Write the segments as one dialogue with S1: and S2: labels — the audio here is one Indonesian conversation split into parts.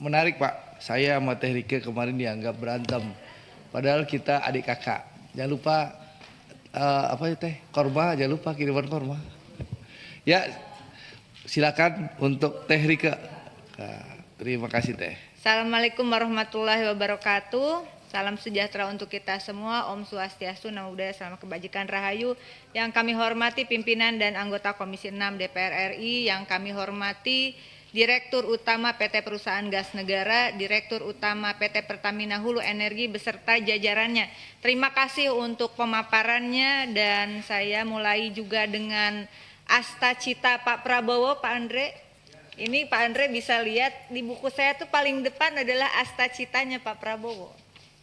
S1: menarik Pak. Saya sama Teh Rike kemarin dianggap berantem. Padahal kita adik kakak. Jangan lupa apa ya Teh? Korma, jangan lupa kiriman korma. Ya, silakan untuk Teh Rike. Nah, terima kasih Teh.
S2: Assalamualaikum warahmatullahi wabarakatuh. Salam sejahtera untuk kita semua. Om Swastiastu, Namo Buddhaya, Salam Kebajikan Rahayu. Yang kami hormati pimpinan dan anggota Komisi 6 DPR RI, yang kami hormati Direktur Utama PT Perusahaan Gas Negara, Direktur Utama PT Pertamina Hulu Energi beserta jajarannya. Terima kasih untuk pemaparannya, dan saya mulai juga dengan Asta Cita Pak Prabowo, Pak Andre. Ini Pak Andre bisa lihat di buku saya tuh paling depan adalah Asta Citanya Pak Prabowo.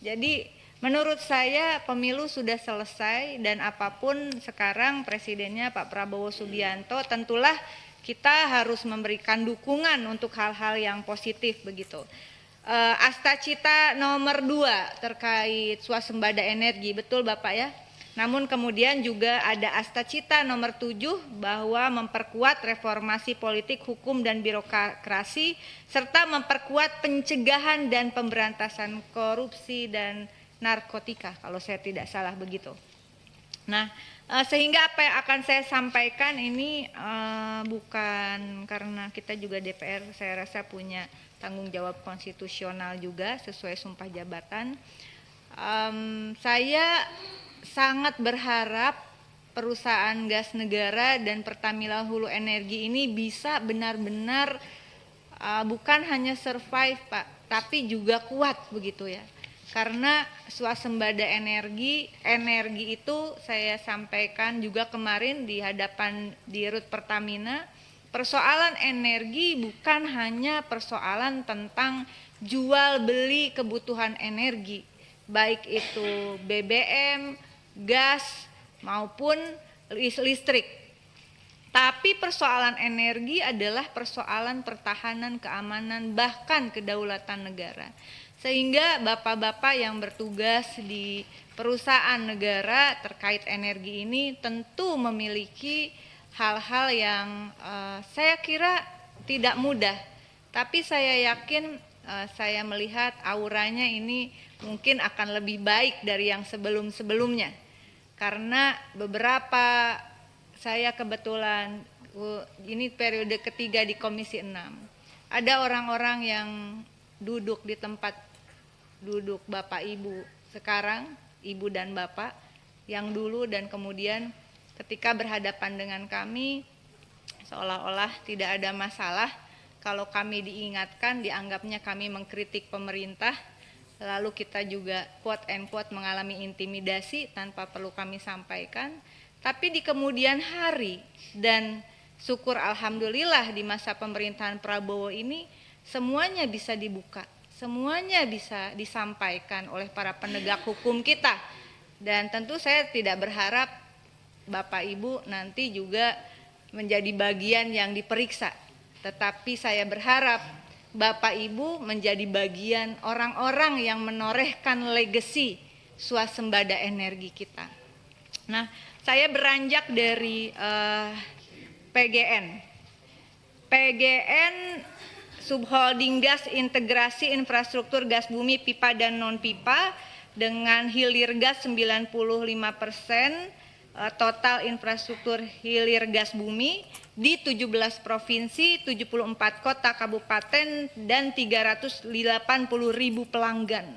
S2: Jadi menurut saya pemilu sudah selesai, dan apapun sekarang presidennya Pak Prabowo Subianto, tentulah kita harus memberikan dukungan untuk hal-hal yang positif begitu. Asta Cita nomor 2 terkait swasembada energi, betul Bapak ya? Namun kemudian juga ada Asta Cita nomor 7 bahwa memperkuat reformasi politik, hukum dan birokrasi serta memperkuat pencegahan dan pemberantasan korupsi dan narkotika, kalau saya tidak salah begitu. Nah, sehingga apa yang akan saya sampaikan ini bukan karena kita juga DPR, saya rasa punya tanggung jawab konstitusional juga sesuai sumpah jabatan. Saya sangat berharap perusahaan gas negara dan Pertamina Hulu Energi ini bisa benar-benar bukan hanya survive Pak, tapi juga kuat begitu ya. Karena swasembada energi itu saya sampaikan juga kemarin di hadapan Dirut Pertamina, persoalan energi bukan hanya persoalan tentang jual beli kebutuhan energi, baik itu BBM, gas maupun listrik. Tapi persoalan energi adalah persoalan pertahanan, keamanan, bahkan kedaulatan negara. Sehingga bapak-bapak yang bertugas di perusahaan negara terkait energi ini tentu memiliki hal-hal yang saya kira tidak mudah. Tapi saya yakin, saya melihat auranya ini mungkin akan lebih baik dari yang sebelum-sebelumnya. Karena beberapa, saya kebetulan ini periode ketiga di Komisi 6. Ada orang-orang yang duduk di tempat duduk Bapak Ibu sekarang, Ibu dan Bapak yang dulu, dan kemudian ketika berhadapan dengan kami seolah-olah tidak ada masalah. Kalau kami diingatkan, dianggapnya kami mengkritik pemerintah, lalu kita juga quote and quote mengalami intimidasi tanpa perlu kami sampaikan. Tapi di kemudian hari, dan syukur alhamdulillah di masa pemerintahan Prabowo ini semuanya bisa dibuka, semuanya bisa disampaikan oleh para penegak hukum kita. Dan tentu saya tidak berharap Bapak Ibu nanti juga menjadi bagian yang diperiksa, tetapi saya berharap Bapak Ibu menjadi bagian orang-orang yang menorehkan legasi swasembada energi kita. Nah, saya beranjak dari PGN Subholding Gas Integrasi Infrastruktur Gas Bumi Pipa dan Non-Pipa dengan hilir gas 95%, total infrastruktur hilir gas bumi di 17 provinsi, 74 kota kabupaten dan 380.000 pelanggan,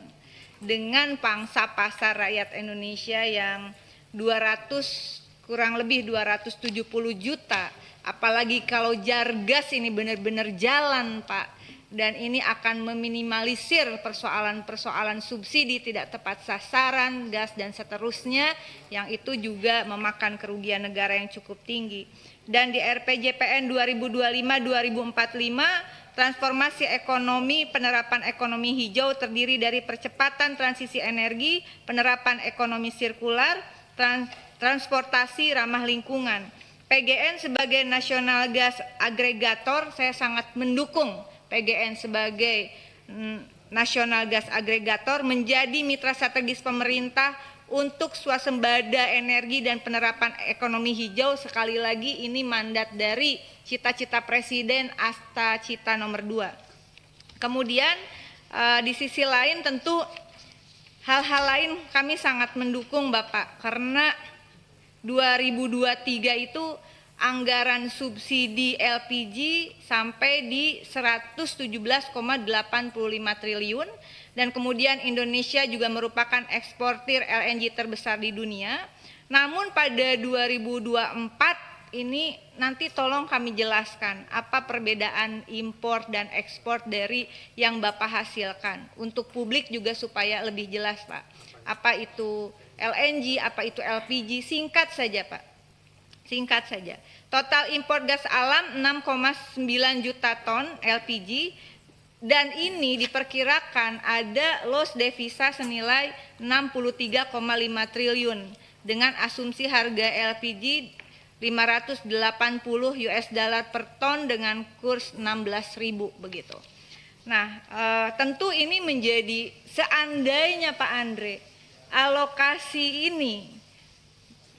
S2: dengan pangsa pasar rakyat Indonesia yang kurang lebih 270 juta. Apalagi kalau Jargas ini benar-benar jalan Pak, dan ini akan meminimalisir persoalan-persoalan subsidi tidak tepat sasaran, gas dan seterusnya, yang itu juga memakan kerugian negara yang cukup tinggi. Dan di RPJPN 2025-2045, transformasi ekonomi, penerapan ekonomi hijau terdiri dari percepatan transisi energi, penerapan ekonomi sirkular, transportasi ramah lingkungan. PGN sebagai Nasional Gas Agregator, saya sangat mendukung PGN sebagai Nasional Gas Agregator menjadi mitra strategis pemerintah untuk swasembada energi dan penerapan ekonomi hijau. Sekali lagi ini mandat dari cita-cita Presiden Asta Cita nomor 2. Kemudian di sisi lain tentu hal-hal lain kami sangat mendukung Bapak, karena 2023 itu anggaran subsidi LPG sampai di 117,85 triliun, dan kemudian Indonesia juga merupakan eksportir LNG terbesar di dunia. Namun pada 2024 ini nanti tolong kami jelaskan apa perbedaan impor dan ekspor dari yang Bapak hasilkan untuk publik juga supaya lebih jelas Pak. Apa itu LNG, apa itu LPG, singkat saja Pak. Singkat saja. Total impor gas alam 6,9 juta ton LPG, dan ini diperkirakan ada loss devisa senilai 63,5 triliun dengan asumsi harga LPG 580 US dollar per ton dengan kurs 16.000 begitu. Nah, tentu ini menjadi seandainya Pak Andre alokasi ini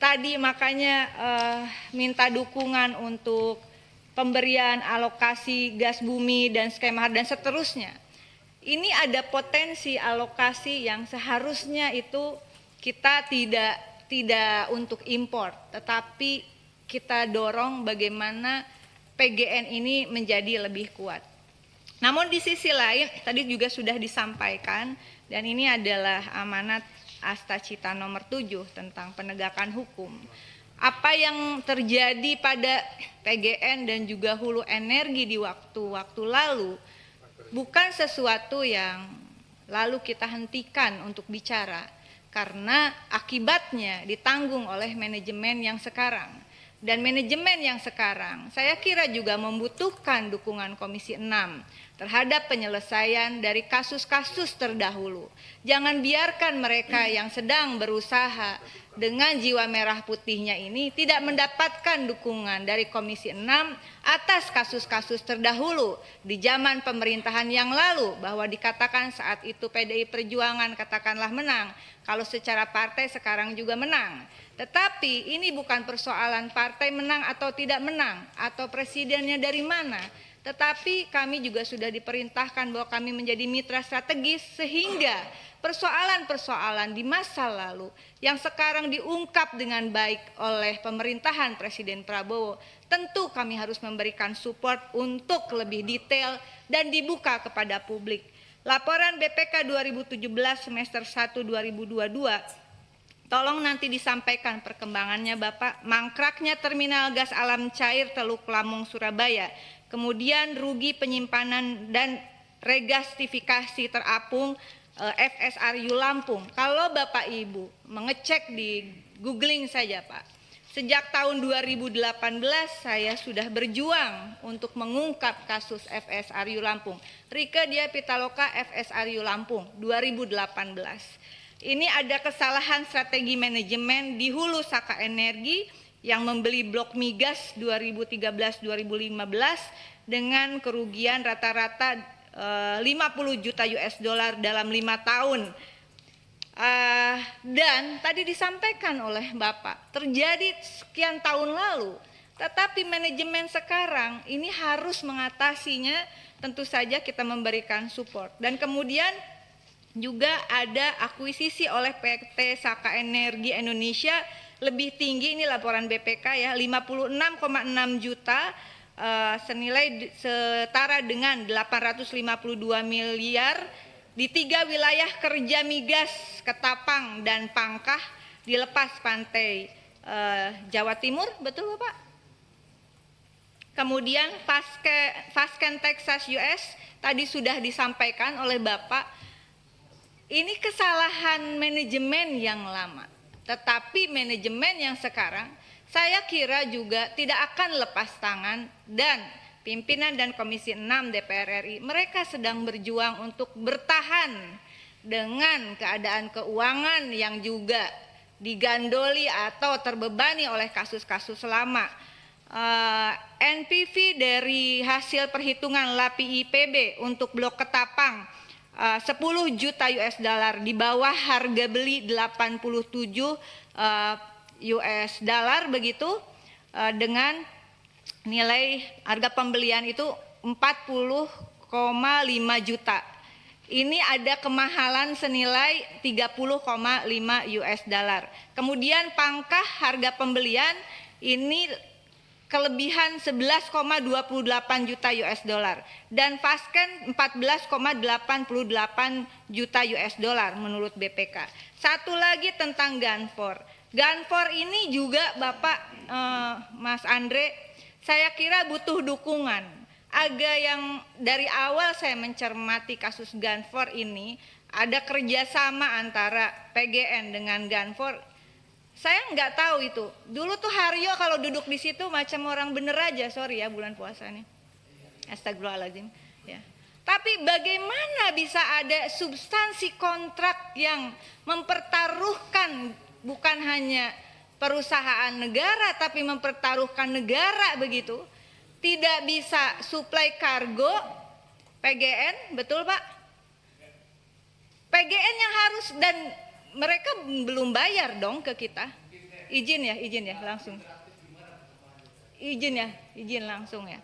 S2: tadi makanya minta dukungan untuk pemberian alokasi gas bumi dan skema dan seterusnya. Ini ada potensi alokasi yang seharusnya itu kita tidak untuk impor, tetapi kita dorong bagaimana PGN ini menjadi lebih kuat. Namun di sisi lain tadi juga sudah disampaikan, dan ini adalah amanat Asta Cita nomor 7 tentang penegakan hukum. Apa yang terjadi pada PGN dan juga hulu energi di waktu-waktu lalu bukan sesuatu yang lalu kita hentikan untuk bicara, karena akibatnya ditanggung oleh manajemen yang sekarang. Dan manajemen yang sekarang saya kira juga membutuhkan dukungan Komisi 6 terhadap penyelesaian dari kasus-kasus terdahulu. Jangan biarkan mereka yang sedang berusaha dengan jiwa merah putihnya ini tidak mendapatkan dukungan dari Komisi 6 atas kasus-kasus terdahulu di zaman pemerintahan yang lalu, bahwa dikatakan saat itu PDI Perjuangan katakanlah menang, kalau secara partai sekarang juga menang. Tetapi ini bukan persoalan partai menang atau tidak menang atau presidennya dari mana, tetapi kami juga sudah diperintahkan bahwa kami menjadi mitra strategis, sehingga persoalan-persoalan di masa lalu yang sekarang diungkap dengan baik oleh pemerintahan Presiden Prabowo, tentu kami harus memberikan support untuk lebih detail dan dibuka kepada publik. Laporan BPK 2017 semester 1 2022 tolong nanti disampaikan perkembangannya Bapak. Mangkraknya terminal gas alam cair Teluk Lamung Surabaya, kemudian rugi penyimpanan dan regasifikasi terapung FSRU Lampung. Kalau Bapak Ibu mengecek di googling saja Pak, sejak tahun 2018 saya sudah berjuang untuk mengungkap kasus FSRU Lampung. Rike Dia Pitaloka FSRU Lampung 2018. Ini ada kesalahan strategi manajemen di hulu Saka Energi yang membeli blok migas 2013-2015 dengan kerugian rata-rata 50 juta US dollar dalam 5 tahun. Dan tadi disampaikan oleh Bapak, terjadi sekian tahun lalu, tetapi manajemen sekarang ini harus mengatasinya. Tentu saja kita memberikan support. Dan kemudian juga ada akuisisi oleh PT Saka Energi Indonesia lebih tinggi, ini laporan BPK ya, 56,6 juta senilai setara dengan 852 miliar di 3 wilayah kerja migas Ketapang dan Pangkah di lepas pantai Jawa Timur, betul Bapak? Kemudian Fasken Texas US tadi sudah disampaikan oleh Bapak. Ini kesalahan manajemen yang lama, tetapi manajemen yang sekarang saya kira juga tidak akan lepas tangan, dan pimpinan dan Komisi 6 DPR RI mereka sedang berjuang untuk bertahan dengan keadaan keuangan yang juga digandoli atau terbebani oleh kasus-kasus lama. NPV dari hasil perhitungan LAPI IPB untuk blok Ketapang 10 juta US dollar di bawah harga beli 87 US dollar begitu, dengan nilai harga pembelian itu 40,5 juta. Ini ada kemahalan senilai 30,5 US dollar. Kemudian pangkah harga pembelian ini kelebihan 11,28 juta US dollar dan Fasken 14,88 juta US dollar menurut BPK. Satu lagi tentang Ganfor. Ganfor ini juga Bapak Mas Andre, saya kira butuh dukungan. Agak yang dari awal saya mencermati kasus Ganfor ini ada kerjasama antara PGN dengan Ganfor. Saya nggak tahu itu. Dulu tuh Haryo kalau duduk di situ macam orang bener aja, sorry ya bulan puasa nih. Astagfirullahaladzim. Ya. Tapi bagaimana bisa ada substansi kontrak yang mempertaruhkan bukan hanya perusahaan negara tapi mempertaruhkan negara begitu? Tidak bisa suplai kargo PGN, betul Pak? PGN yang harus dan mereka belum bayar dong ke kita. Izin ya langsung. Izin langsung ya.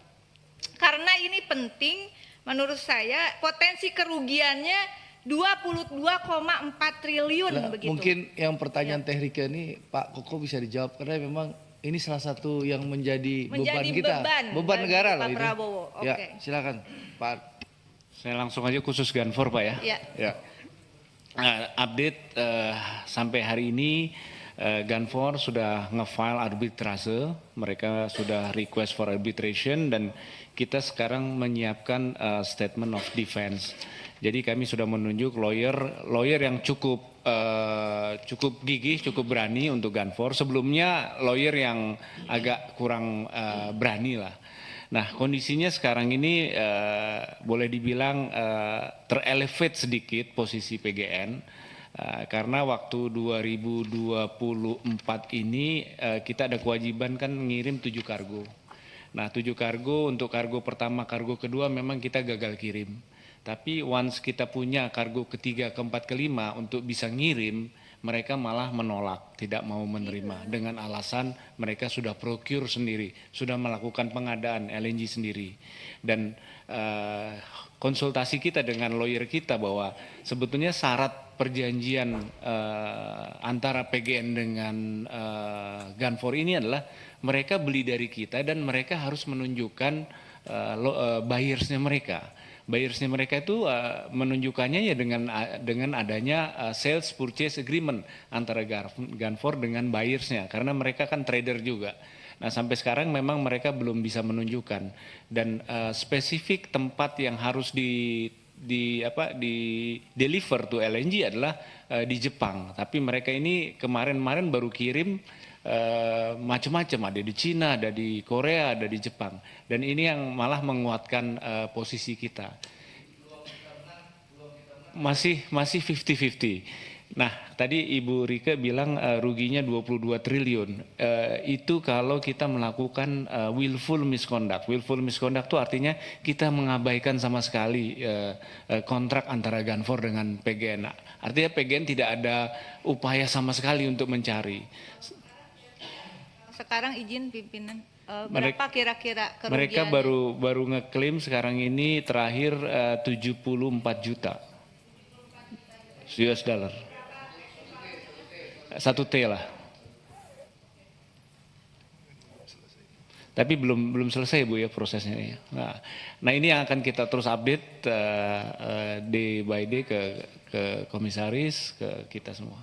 S2: Karena ini penting menurut saya potensi kerugiannya 22,4 triliun begitu.
S1: Mungkin yang pertanyaan Teh Rike ini Pak Koko bisa dijawab karena memang ini salah satu yang menjadi beban kita, beban negara loh ini.
S2: Prabowo.
S1: Ya, silakan Pak.
S3: Saya langsung aja khusus Ganfor Pak ya.
S2: Ya.
S3: Update sampai hari ini Ganfor sudah nge-file arbitrase, mereka sudah request for arbitration dan kita sekarang menyiapkan statement of defense. Jadi kami sudah menunjuk lawyer yang cukup gigih, cukup berani untuk Ganfor. Sebelumnya lawyer yang agak kurang berani lah. Nah kondisinya sekarang ini boleh dibilang terelevate sedikit posisi PGN karena waktu 2024 ini kita ada kewajiban kan mengirim 7 kargo. Nah 7 kargo, untuk kargo pertama, kargo kedua memang kita gagal kirim. Tapi once kita punya kargo ketiga, keempat, kelima untuk bisa ngirim, mereka malah menolak, tidak mau menerima dengan alasan mereka sudah procure sendiri, sudah melakukan pengadaan LNG sendiri. Dan konsultasi kita dengan lawyer kita bahwa sebetulnya syarat perjanjian antara PGN dengan Ganfor ini adalah mereka beli dari kita dan mereka harus menunjukkan buyersnya mereka. Buyersnya mereka itu menunjukkannya ya dengan adanya sales purchase agreement antara Ganfor dengan buyersnya karena mereka kan trader juga. Nah sampai sekarang memang mereka belum bisa menunjukkan dan spesifik tempat yang harus di deliver to LNG adalah di Jepang. Tapi mereka ini kemarin baru kirim macam-macam, ada di Cina, ada di Korea, ada di Jepang. Dan ini yang malah menguatkan posisi kita. Masih 50-50. Nah, tadi Ibu Rike bilang ruginya 22 triliun. Itu kalau kita melakukan willful misconduct. Willful misconduct itu artinya kita mengabaikan sama sekali kontrak antara Ganfor dengan PGN. Artinya PGN tidak ada upaya sama sekali untuk mencari.
S2: Sekarang izin pimpinan berapa kira-kira kerugian?
S3: Mereka baru ngeklaim sekarang ini terakhir 74 juta US dollar. 1 T lah. Tapi belum selesai Bu ya prosesnya ya. Nah ini yang akan kita terus update day by day ke komisaris, ke kita semua.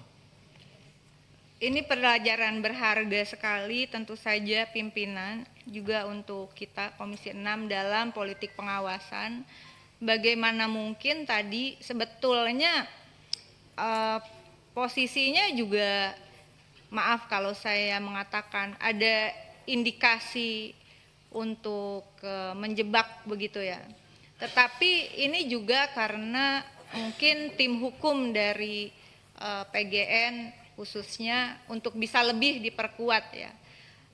S2: Ini pelajaran berharga sekali tentu saja pimpinan juga untuk kita Komisi 6 dalam politik pengawasan. Bagaimana mungkin tadi sebetulnya posisinya juga maaf kalau saya mengatakan ada indikasi untuk menjebak begitu ya. Tetapi ini juga karena mungkin tim hukum dari PGN khususnya untuk bisa lebih diperkuat ya.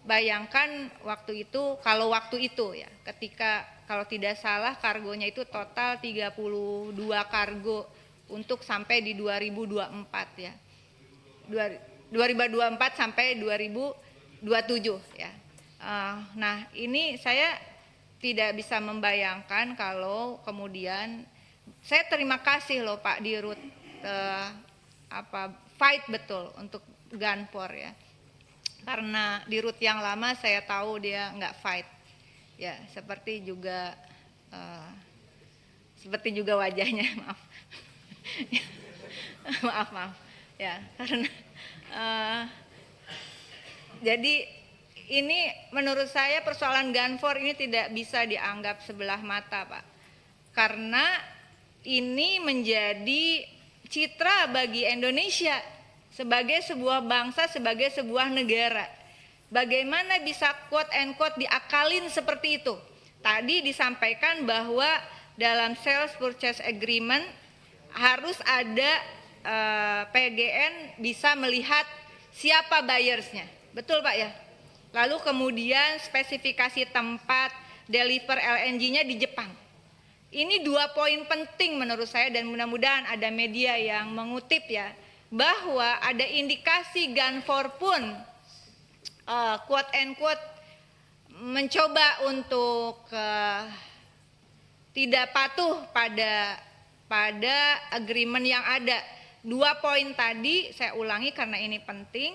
S2: Bayangkan waktu itu ya ketika kalau tidak salah kargonya itu total 32 kargo untuk sampai di 2024 ya. 2024 sampai 2027 ya. Nah, ini saya tidak bisa membayangkan kalau kemudian saya terima kasih loh Pak Dirut fight betul untuk Ganfor ya. Karena Dirut yang lama saya tahu dia nggak fight. Ya, seperti juga wajahnya, maaf. maaf. Ya, karena jadi ini menurut saya persoalan Ganfor ini tidak bisa dianggap sebelah mata, Pak. Karena ini menjadi citra bagi Indonesia sebagai sebuah bangsa, sebagai sebuah negara. Bagaimana bisa quote and quote diakalin seperti itu? Tadi disampaikan bahwa dalam sales purchase agreement harus ada PGN bisa melihat siapa buyersnya. Betul Pak ya? Lalu kemudian spesifikasi tempat deliver LNG-nya di Jepang. Ini 2 poin penting menurut saya dan mudah-mudahan ada media yang mengutip ya, bahwa ada indikasi Ganfor pun quote and quote mencoba untuk tidak patuh pada agreement yang ada. 2 poin tadi saya ulangi karena ini penting.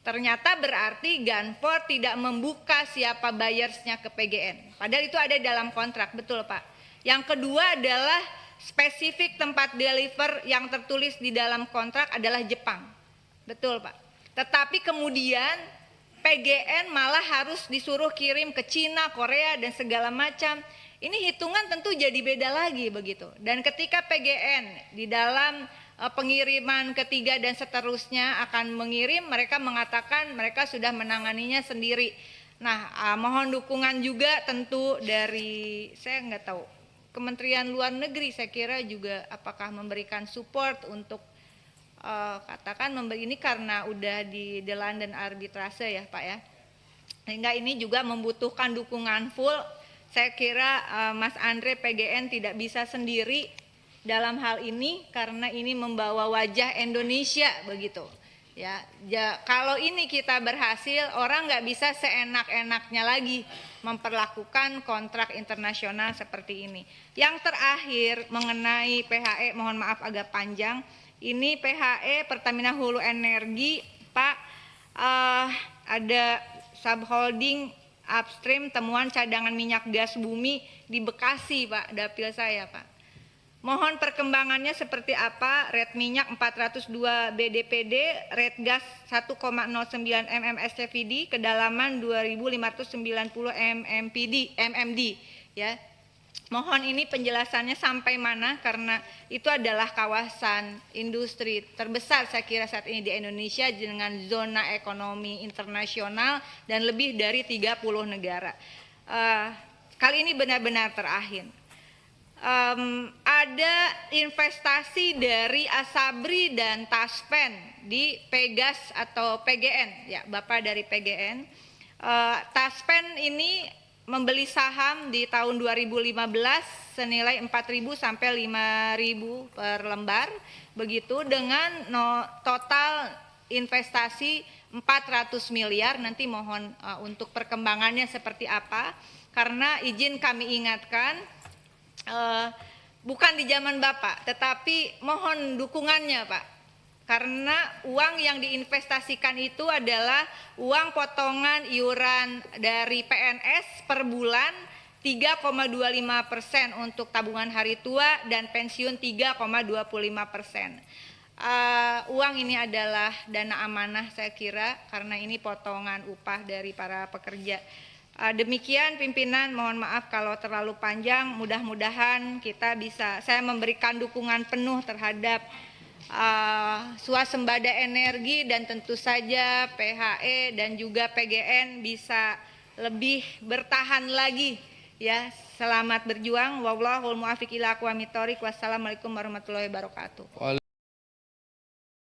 S2: Ternyata berarti Ganfor tidak membuka siapa buyersnya ke PGN. Padahal itu ada dalam kontrak, betul Pak. Yang kedua adalah spesifik tempat deliver yang tertulis di dalam kontrak adalah Jepang. Betul Pak. Tetapi kemudian PGN malah harus disuruh kirim ke Cina, Korea dan segala macam. Ini hitungan tentu jadi beda lagi begitu. Dan ketika PGN di dalam pengiriman ketiga dan seterusnya akan mengirim, mereka mengatakan mereka sudah menanganinya sendiri. Nah, mohon dukungan juga tentu dari, saya nggak tahu, Kementerian Luar Negeri saya kira juga apakah memberikan support untuk katakan memberi ini karena udah di The London Arbitrase ya Pak ya. Sehingga ini juga membutuhkan dukungan full. Saya kira Mas Andre PGN tidak bisa sendiri dalam hal ini karena ini membawa wajah Indonesia begitu ya. Kalau ini kita berhasil, orang nggak bisa seenak-enaknya lagi memperlakukan kontrak internasional seperti ini. Yang terakhir mengenai PHE, mohon maaf agak panjang, ini PHE Pertamina Hulu Energi Pak, ada subholding upstream temuan cadangan minyak gas bumi di Bekasi Pak, dapil saya Pak. Mohon perkembangannya seperti apa, rate minyak 402 BDPD, rate gas 1,09 mmSCFD, kedalaman 2590 mmD ya. Mohon ini penjelasannya sampai mana karena itu adalah kawasan industri terbesar saya kira saat ini di Indonesia dengan zona ekonomi internasional dan lebih dari 30 negara. Kali ini benar-benar terakhir. Ada investasi dari Asabri dan Taspen di Pegas atau PGN ya, Bapak dari PGN. Taspen ini membeli saham di tahun 2015 senilai 4.000 sampai 5.000 per lembar begitu dengan total investasi 400 miliar. Nanti mohon untuk perkembangannya seperti apa karena izin kami ingatkan bukan di zaman Bapak, tetapi mohon dukungannya Pak. Karena uang yang diinvestasikan itu adalah uang potongan iuran dari PNS per bulan 3,25% untuk tabungan hari tua dan pensiun 3,25%. Uang ini adalah dana amanah saya kira karena ini potongan upah dari para pekerja. Demikian pimpinan, mohon maaf kalau terlalu panjang, mudah-mudahan kita bisa, saya memberikan dukungan penuh terhadap swasembada energi dan tentu saja PHE dan juga PGN bisa lebih bertahan lagi ya. Selamat berjuang, wallahul muwaffiq ila aqwamit thoriq. Wassalamualaikum warahmatullahi wabarakatuh.